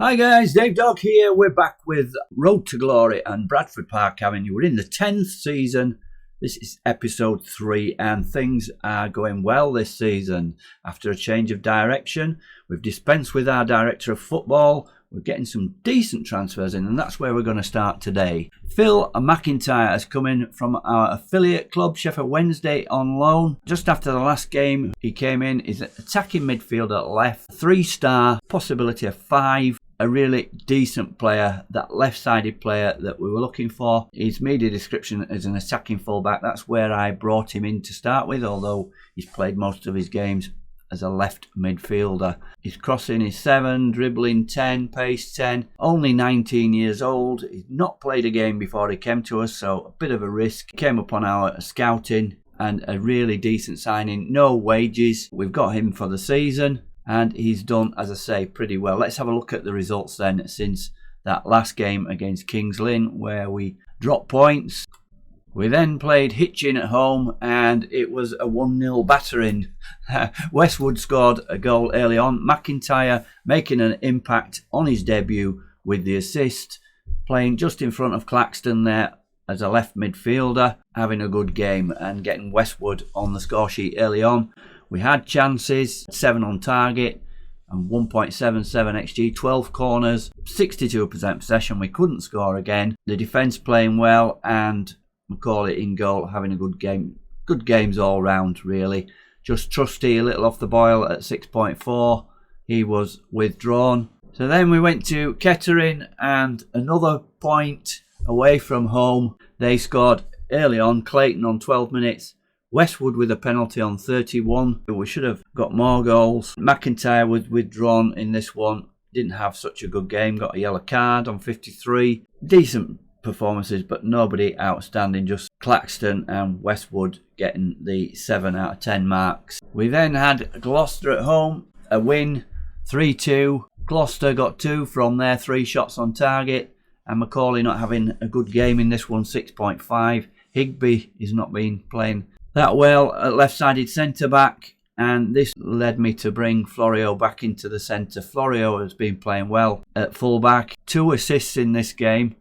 Hi guys, Dave Dog here. We're back with Road to Glory and Bradford Park Avenue. We're in the 10th season. This is episode 3 and things are going well this season. After a change of direction, we've dispensed with our director of football. We're getting some decent transfers in and that's where we're going to start today. Phil McIntyre has come in from our affiliate club, Sheffield Wednesday, on loan. Just after the last game he came in, he's an attacking midfielder at left, 3-star, possibility of 5. A really decent player, that left-sided player that we were looking for. His media description as an attacking fullback, that's where I brought him in to start with, although he's played most of his games as a left midfielder. His crossing is 7, dribbling 10, pace 10, only 19 years old. He's not played a game before he came to us, so a bit of a risk. He came upon our scouting and a really decent signing, no wages. We've got him for the season. And he's done, as I say, pretty well. Let's have a look at the results then since that last game against Kings Lynn where we dropped points. We then played Hitchin at home and it was a 1-0 battering. Westwood scored a goal early on. McIntyre making an impact on his debut with the assist. Playing just in front of Claxton there as a left midfielder. Having a good game and getting Westwood on the score sheet early on. We had chances, 7 on target and 1.77 XG, 12 corners, 62% possession. We couldn't score again. The defence playing well and Macaulay in goal, having a good game. Good games all round, really. Just Trusty a little off the boil at 6.4. He was withdrawn. So then we went to Kettering and another point away from home. They scored early on, Clayton on 12 minutes. Westwood with a penalty on 31. We should have got more goals. McIntyre was withdrawn in this one. Didn't have such a good game. Got a yellow card on 53. Decent performances, but nobody outstanding. Just Claxton and Westwood getting the 7 out of 10 marks. We then had Gloucester at home. A win, 3-2. Gloucester got 2 from their 3 shots on target. And Macaulay not having a good game in this one, 6.5. Higby has not been playing that well at left-sided centre-back, and this led me to bring Florio back into the centre. Florio has been playing well at full-back. 2 assists in this game.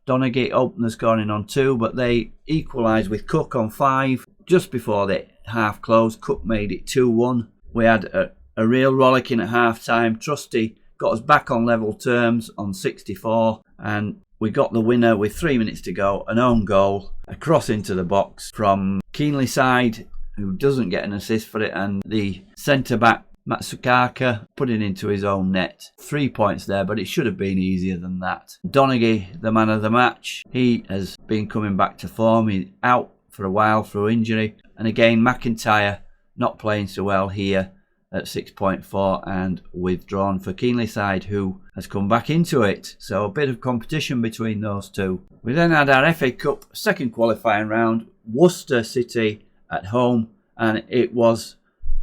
Donaghy opened the scoring on 2, but they equalised with Cook on 5. Just before the half closed, Cook made it 2-1. We had a real rollicking at half-time. Trusty got us back on level terms on 64, and we got the winner with 3 minutes to go, an own goal, a cross into the box from Keenley side, who doesn't get an assist for it, and the centre-back, Matsukaka, put it into his own net. 3 points there, but it should have been easier than that. Donaghy, the man of the match, he has been coming back to form. He's out for a while through injury. And again, McIntyre not playing so well here at 6.4 and withdrawn for Keenley side, who has come back into it. So a bit of competition between those two. We then had our FA Cup second qualifying round, Worcester City at home, and it was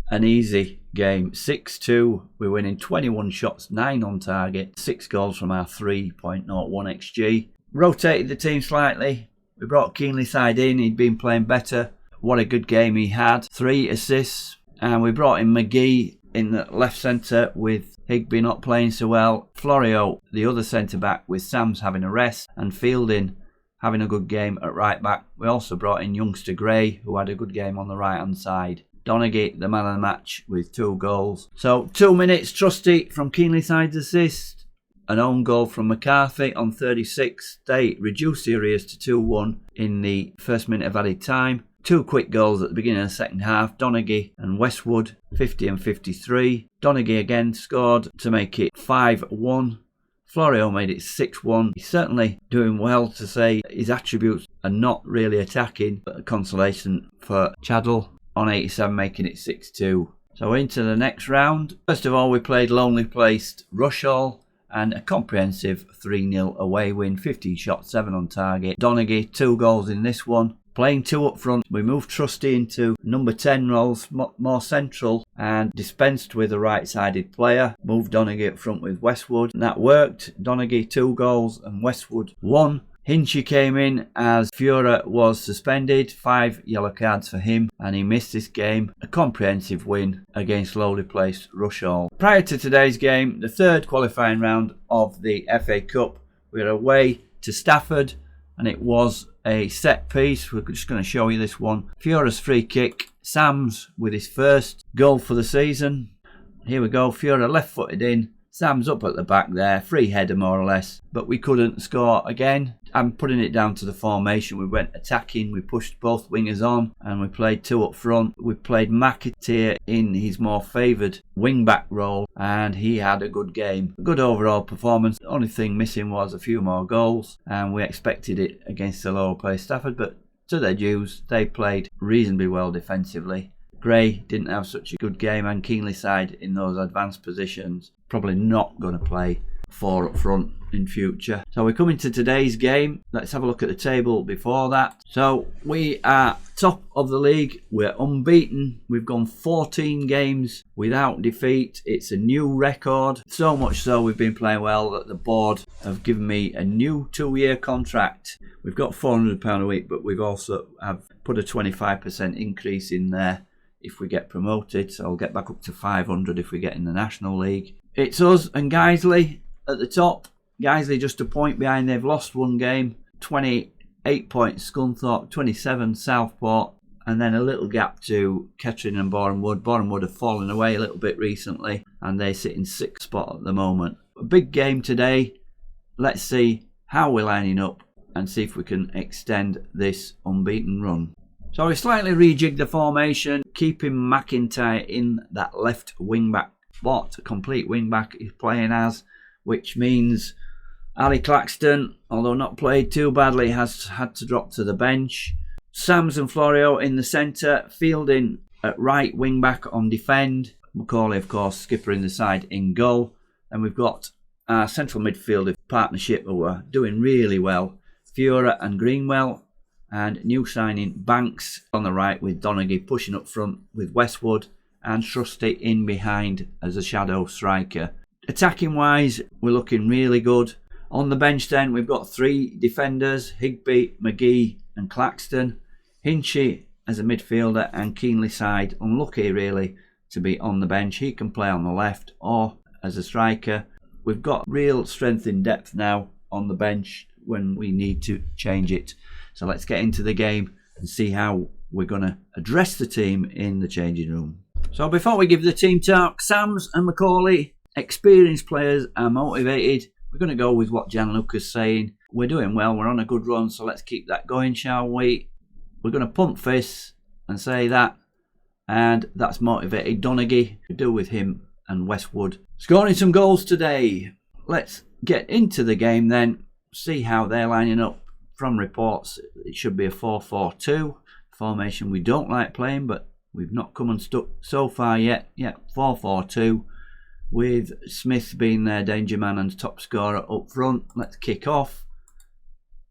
an easy game. 6-2, we're winning 21 shots, 9 on target, 6 goals from our 3.01 XG. Rotated the team slightly. We brought Keenley side in, he'd been playing better. What a good game he had. 3 assists. And we brought in McGee in the left centre with Higby not playing so well. Florio, the other centre-back, with Sams having a rest. And Fielding having a good game at right-back. We also brought in youngster Gray, who had a good game on the right-hand side. Donaghy, the man of the match, with 2 goals. So 2 minutes, Trusty from Keenley side's assist. An own goal from McCarthy on 36. They reduced the arrears to 2-1 in the first minute of added time. 2 quick goals at the beginning of the second half. Donaghy and Westwood, 50 and 53. Donaghy again scored to make it 5-1. Florio made it 6-1. He's certainly doing well, to say his attributes are not really attacking, but a consolation for Chaddle on 87, making it 6-2. So into the next round. First of all, we played lonely placed Rushall and a comprehensive 3-0 away win, 15 shots, 7 on target. Donaghy, 2 goals in this one. Playing 2 up front, we moved Trusty into number 10 roles, more central, and dispensed with a right-sided player. Moved Donaghy up front with Westwood, and that worked. Donaghy 2 goals and Westwood 1. Hinchy came in as Fiora was suspended, 5 yellow cards for him, and he missed this game. A comprehensive win against lowly placed Rushall. Prior to today's game, the third qualifying round of the FA Cup, we were away to Stafford, and it was a set piece. We're just going to show you this one. Fiora's free kick, Sam's with his first goal for the season. Here we go, Fiora left-footed in. Sam's up at the back there, free header more or less, but we couldn't score again. I'm putting it down to the formation. We went attacking, we pushed both wingers on, and we played 2 up front. We played McAteer in his more favoured wing-back role, and he had a good game. A good overall performance. The only thing missing was a few more goals, and we expected it against the lower place Stafford, but to their dues, they played reasonably well defensively. Gray didn't have such a good game, and Keenly side in those advanced positions. Probably not going to play 4 up front in future. So we come into today's game. Let's have a look at the table before that. So we are top of the league. We're unbeaten. We've gone 14 games without defeat. It's a new record. So much so we've been playing well that the board have given me a new 2-year contract. We've got £400 a week, but we've also have put a 25% increase in there if we get promoted. So I'll get back up to 500 if we get in the National League. It's us and Guiseley at the top. Guiseley just a point behind. They've lost 1 game. 28 points Scunthorpe, 27 Southport, and then a little gap to Kettering and Borehamwood. Borehamwood have fallen away a little bit recently, and they sit in 6th spot at the moment. A big game today. Let's see how we're lining up and see if we can extend this unbeaten run. So we slightly rejigged the formation, keeping McIntyre in that left wing-back spot. A complete wing-back he's playing as, which means Ali Claxton, although not played too badly, has had to drop to the bench. Sams and Florio in the centre, Fielding at right wing-back on defend. Macaulay, of course, skipper in the side in goal. And we've got our central midfielder partnership who are doing really well. Fiora and Greenwell. And new signing Banks on the right with Donaghy pushing up front with Westwood, and Trusty in behind as a shadow striker. Attacking wise, we're looking really good. On the bench then, we've got 3 defenders, Higby, McGee and Claxton. Hinchy as a midfielder, and Keenly side, unlucky really to be on the bench. He can play on the left or as a striker. We've got real strength in depth now on the bench when we need to change it. So let's get into the game and see how we're going to address the team in the changing room. So before we give the team talk, Sams and Macaulay, experienced players, are motivated. We're going to go with what Gianluca's saying. We're doing well, we're on a good run, so let's keep that going, shall we? We're going to pump fists and say that, and that's motivated Donaghy. We do with him and Westwood scoring some goals today. Let's get into the game then, see how they're lining up. From reports, it should be a 4-4-2 formation we don't like playing, but we've not come unstuck so far yet. Yeah, 4-4-2 with Smith being their danger man and top scorer up front. Let's kick off.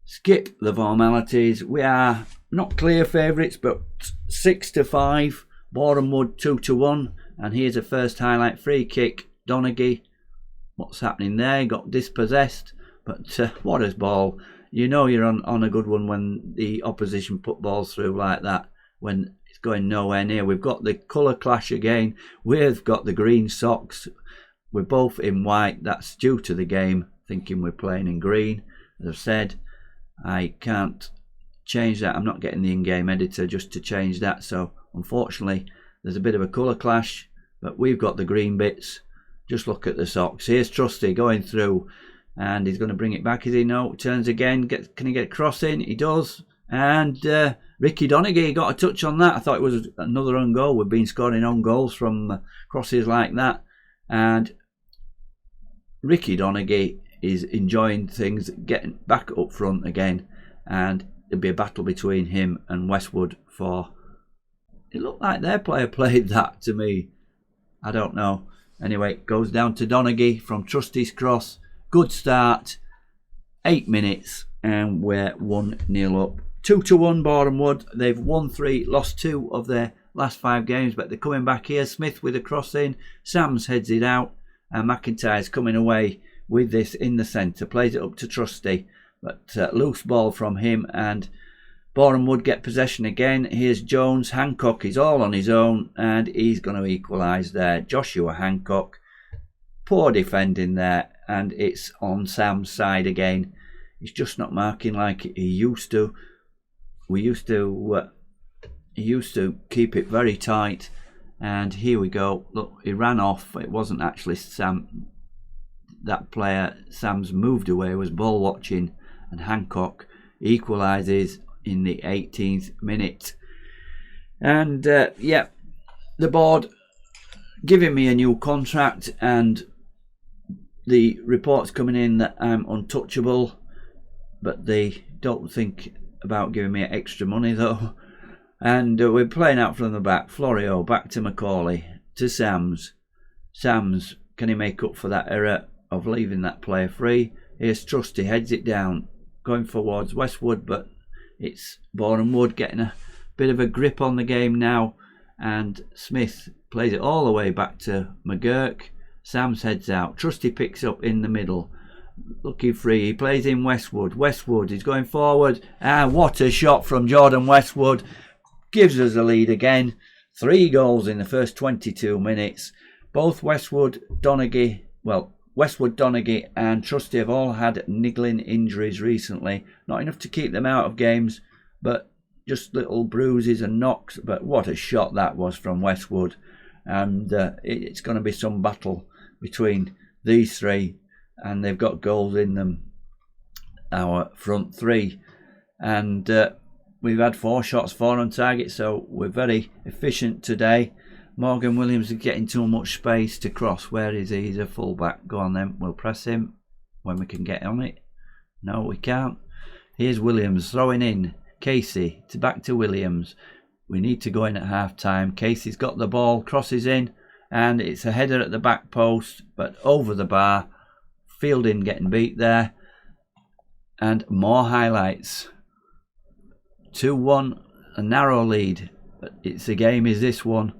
Skip the formalities. We are not clear favourites, but 6-5. Borehamwood 2-1. And here's a first highlight. Free kick. Donaghy. What's happening there? Got dispossessed. But what a ball. You know you're on a good one when the opposition put balls through like that, when it's going nowhere near. We've got the colour clash again. We've got the green socks. We're both in white. That's due to the game, thinking we're playing in green. As I've said, I can't change that. I'm not getting the in-game editor just to change that. So, unfortunately, there's a bit of a colour clash, but we've got the green bits. Just look at the socks. Here's Trusty going through. And he's going to bring it back, is he? No, turns again. Can he get a cross in? He does. And Ricky Donaghy got a touch on that. I thought it was another own goal. We've been scoring own goals from crosses like that. And Ricky Donaghy is enjoying things, getting back up front again. And there'll be a battle between him and Westwood for... It looked like their player played that to me. I don't know. Anyway, it goes down to Donaghy from Trusty's cross. Good start, 8 minutes, and we're 1-0 up. 2-1 Borehamwood. They've won 3, lost 2 of their last 5 games, but they're coming back here. Smith with a cross in, Sams heads it out, and McIntyre's coming away with this in the centre. Plays it up to Trusty. but loose ball from him, and Boreham Wood get possession again. Here's Jones. Hancock is all on his own, and he's going to equalise there. Joshua Hancock, poor defending there, and it's on Sam's side again. He's just not marking like he used to. He used to keep it very tight, and here we go. Look, he ran off. It wasn't actually Sam. That player Sam's moved away was ball watching, and Hancock equalises in the 18th minute. And yeah, the board giving me a new contract, and the reports coming in that I'm untouchable, but they don't think about giving me extra money though. And we're playing out from the back. Florio back to Macaulay, to Sams. Sams, can he make up for that error of leaving that player free? Here's Trusty, heads it down, going towards Westwood, but it's Boreham Wood getting a bit of a grip on the game now, and Smith plays it all the way back to McGurk. Sams heads out. Trusty picks up in the middle, looking free. He plays in Westwood. Westwood is going forward, and what a shot from Jordan Westwood. Gives us a lead again. 3 goals in the first 22 minutes. Both Westwood, Donaghy, and Trusty have all had niggling injuries recently. Not enough to keep them out of games, but just little bruises and knocks. But what a shot that was from Westwood. And it's going to be some battle between these three. And they've got goals in them, our front three. And we've had 4 shots, 4 on target, so we're very efficient today. Morgan Williams is getting too much space to cross. Where is he? He's a fullback. Go on then, we'll press him when we can get on it. No, we can't. Here's Williams throwing in. Casey, back to Williams. We need to go in at half time. Casey's got the ball, crosses in, and it's a header at the back post, but over the bar. Fielding getting beat there. And more highlights. 2-1, a narrow lead. But it's a game, is this one.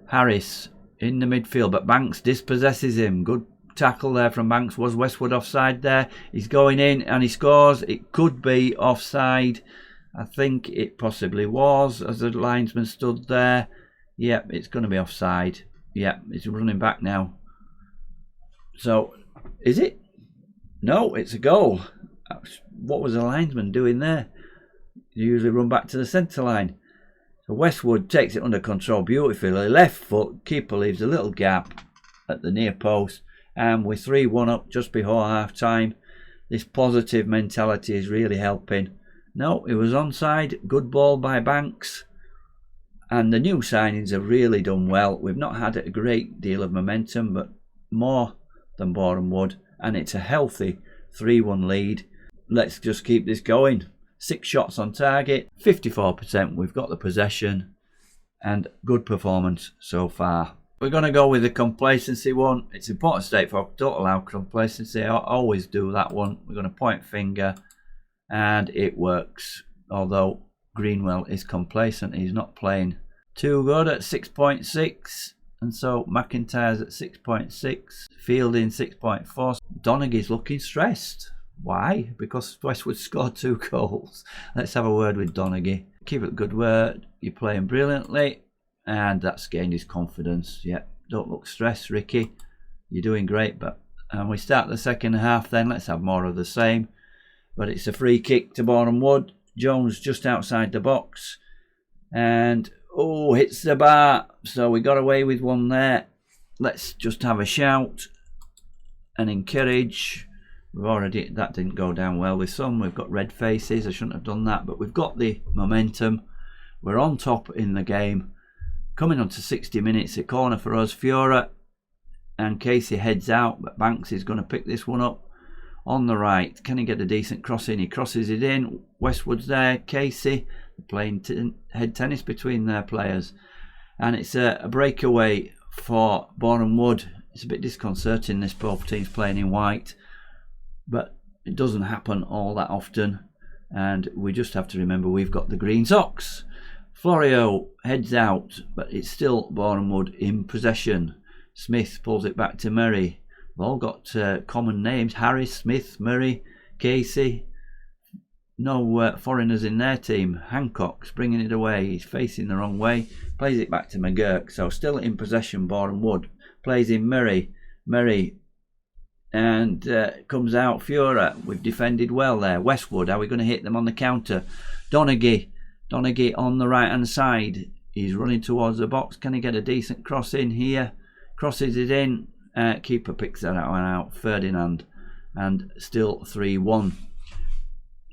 Harris in the midfield, but Banks dispossesses him. Good tackle there from Banks. Was Westwood offside there? He's going in and he scores. It could be offside. I think it possibly was, as the linesman stood there. Yep, it's going to be offside. Yep, it's running back now. So, is it? No, it's a goal. What was the linesman doing there? You usually run back to the centre line. So Westwood takes it under control beautifully. Left foot, keeper leaves a little gap at the near post. And we're 3-1 up just before half time. This positive mentality is really helping. No, it was onside. Good ball by Banks. And the new signings have really done well. We've not had a great deal of momentum, but more than Boreham Wood. And it's a healthy 3-1 lead. Let's just keep this going. 6 shots on target, 54%. We've got the possession, and good performance so far. We're going to go with the complacency one. It's important to state, folks, don't allow complacency. I always do that one. We're going to point finger, and it works. Although Greenwell is complacent, he's not playing too good at 6.6. And so McIntyre's at 6.6. Fielding 6.4. Donaghy's looking stressed. Why? Because Westwood scored 2 goals. Let's have a word with Donaghy. Keep it good word. You're playing brilliantly. And that's gained his confidence. Yep. Don't look stressed, Ricky. You're doing great. And we start the second half then. Let's have more of the same. But it's a free kick to Boreham Wood. Jones just outside the box. And, hits the bar. So we got away with one there. Let's just have a shout and encourage. That didn't go down well with some. We've got red faces. I shouldn't have done that, but we've got the momentum. We're on top in the game. Coming on to 60 minutes, a corner for us. Fiora and Casey heads out, but Banks is going to pick this one up on the right. Can he get a decent cross in? He crosses it in. Westwood's there. Casey playing head tennis between their players, and it's a breakaway for Boreham Wood. It's a bit disconcerting, this both teams playing in white. But it doesn't happen all that often, and we just have to remember we've got the green socks. Florio heads out, but it's still Boreham Wood in possession. Smith pulls it back to Murray. They've all got common names. Harris, Smith, Murray, Casey. no foreigners in their team. Hancock's bringing it away. He's facing the wrong way. Plays it back to McGurk. So still in possession, Boreham Wood. Plays in Murray. And comes out Fura. We've defended well there. Westwood, are we going to hit them on the counter? Donaghy on the right hand side. He's running towards the box. Can he get a decent cross in here? Crosses it in. Keeper picks that one out. Ferdinand. And still 3-1.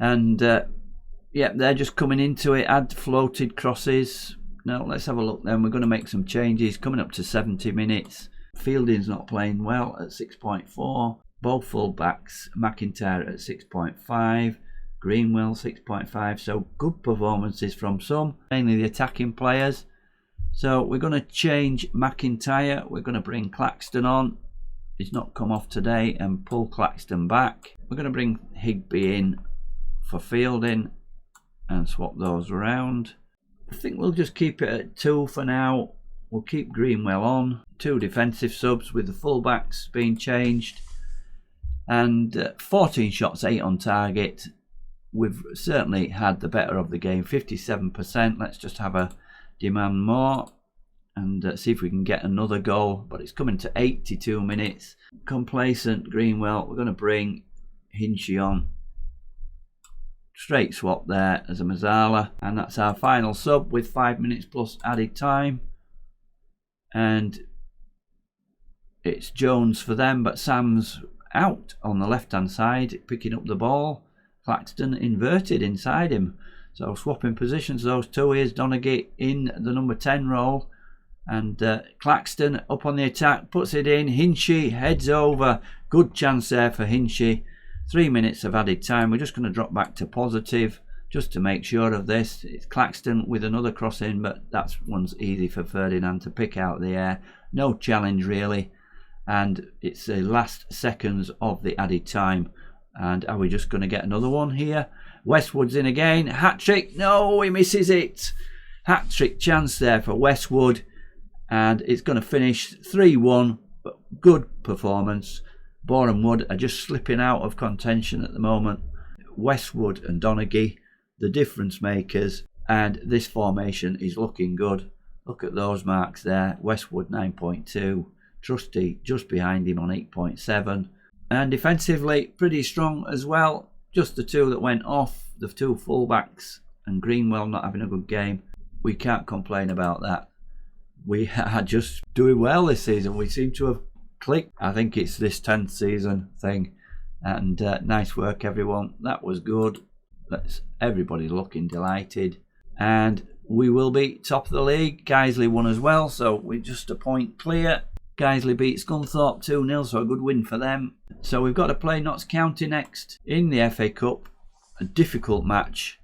And they're just coming into it. Add floated crosses. No, let's have a look then. We're going to make some changes. Coming up to 70 minutes. Fielding's not playing well at 6.4. Both full-backs. McIntyre at 6.5. Greenwell 6.5. So good performances from some, mainly the attacking players. So we're going to change McIntyre. We're going to bring Claxton on. He's not come off today, and pull Claxton back. We're going to bring Higby in for Fielding and swap those around. I think we'll just keep it at 2 for now. We'll keep Greenwell on. 2 defensive subs with the full-backs being changed. And 14 shots, 8 on target. We've certainly had the better of the game. 57%. Let's just have a demand more and see if we can get another goal. But it's coming to 82 minutes. Complacent Greenwell. We're going to bring Hinchy on. Straight swap there as a Mazzala. And that's our final sub with 5 minutes plus added time. And it's Jones for them, but Sam's out on the left hand side picking up the ball. Claxton inverted inside him. So swapping positions, those two. Here's Donaghy in the number 10 role. And Claxton up on the attack, puts it in. Hinchy heads over. Good chance there for Hinchy. 3 minutes of added time. We're just going to drop back to positive just to make sure of this. It's Claxton with another cross in, but that one's easy for Ferdinand to pick out of the air. No challenge really. And it's the last seconds of the added time. And are we just going to get another one here? Westwood's in again. Hat-trick. No, he misses it. Hat-trick chance there for Westwood. And it's going to finish 3-1. But good performance. Boreham Wood are just slipping out of contention at the moment. Westwood and Donaghy, the difference makers. And this formation is looking good. Look at those marks there. Westwood 9.2. Trusty just behind him on 8.7. And defensively, pretty strong as well. Just the 2 that went off, the 2 fullbacks, and Greenwell not having a good game. We can't complain about that. We are just doing well this season. We seem to have clicked. I think it's this 10th season thing. And nice work, everyone. That was good. Everybody looking delighted. And we will be top of the league. Guiseley won as well, so we're just a point clear. Guiseley beat Scunthorpe 2-0, so a good win for them. So we've got to play Notts County next in the FA Cup. A difficult match.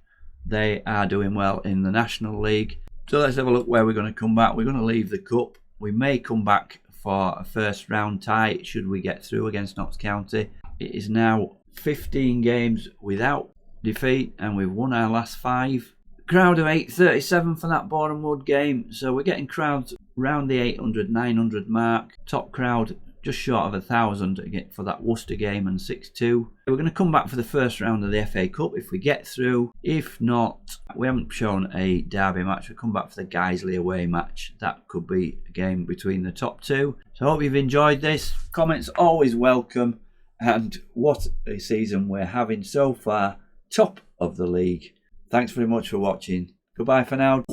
They are doing well in the National League. So let's have a look where we're going to come back. We're going to leave the Cup. We may come back for a first round tie should we get through against Notts County. It is now 15 games without defeat and we've won our last 5. Crowd of 837 for that Boreham Wood game. So we're getting crowds around the 800, 900 mark. Top crowd just short of 1,000 for that Worcester game and 6-2. We're going to come back for the first round of the FA Cup if we get through. If not, we haven't shown a derby match. We'll come back for the Guiseley away match. That could be a game between the top 2. So I hope you've enjoyed this. Comments always welcome. And what a season we're having so far. Top of the league. Thanks very much for watching. Goodbye for now.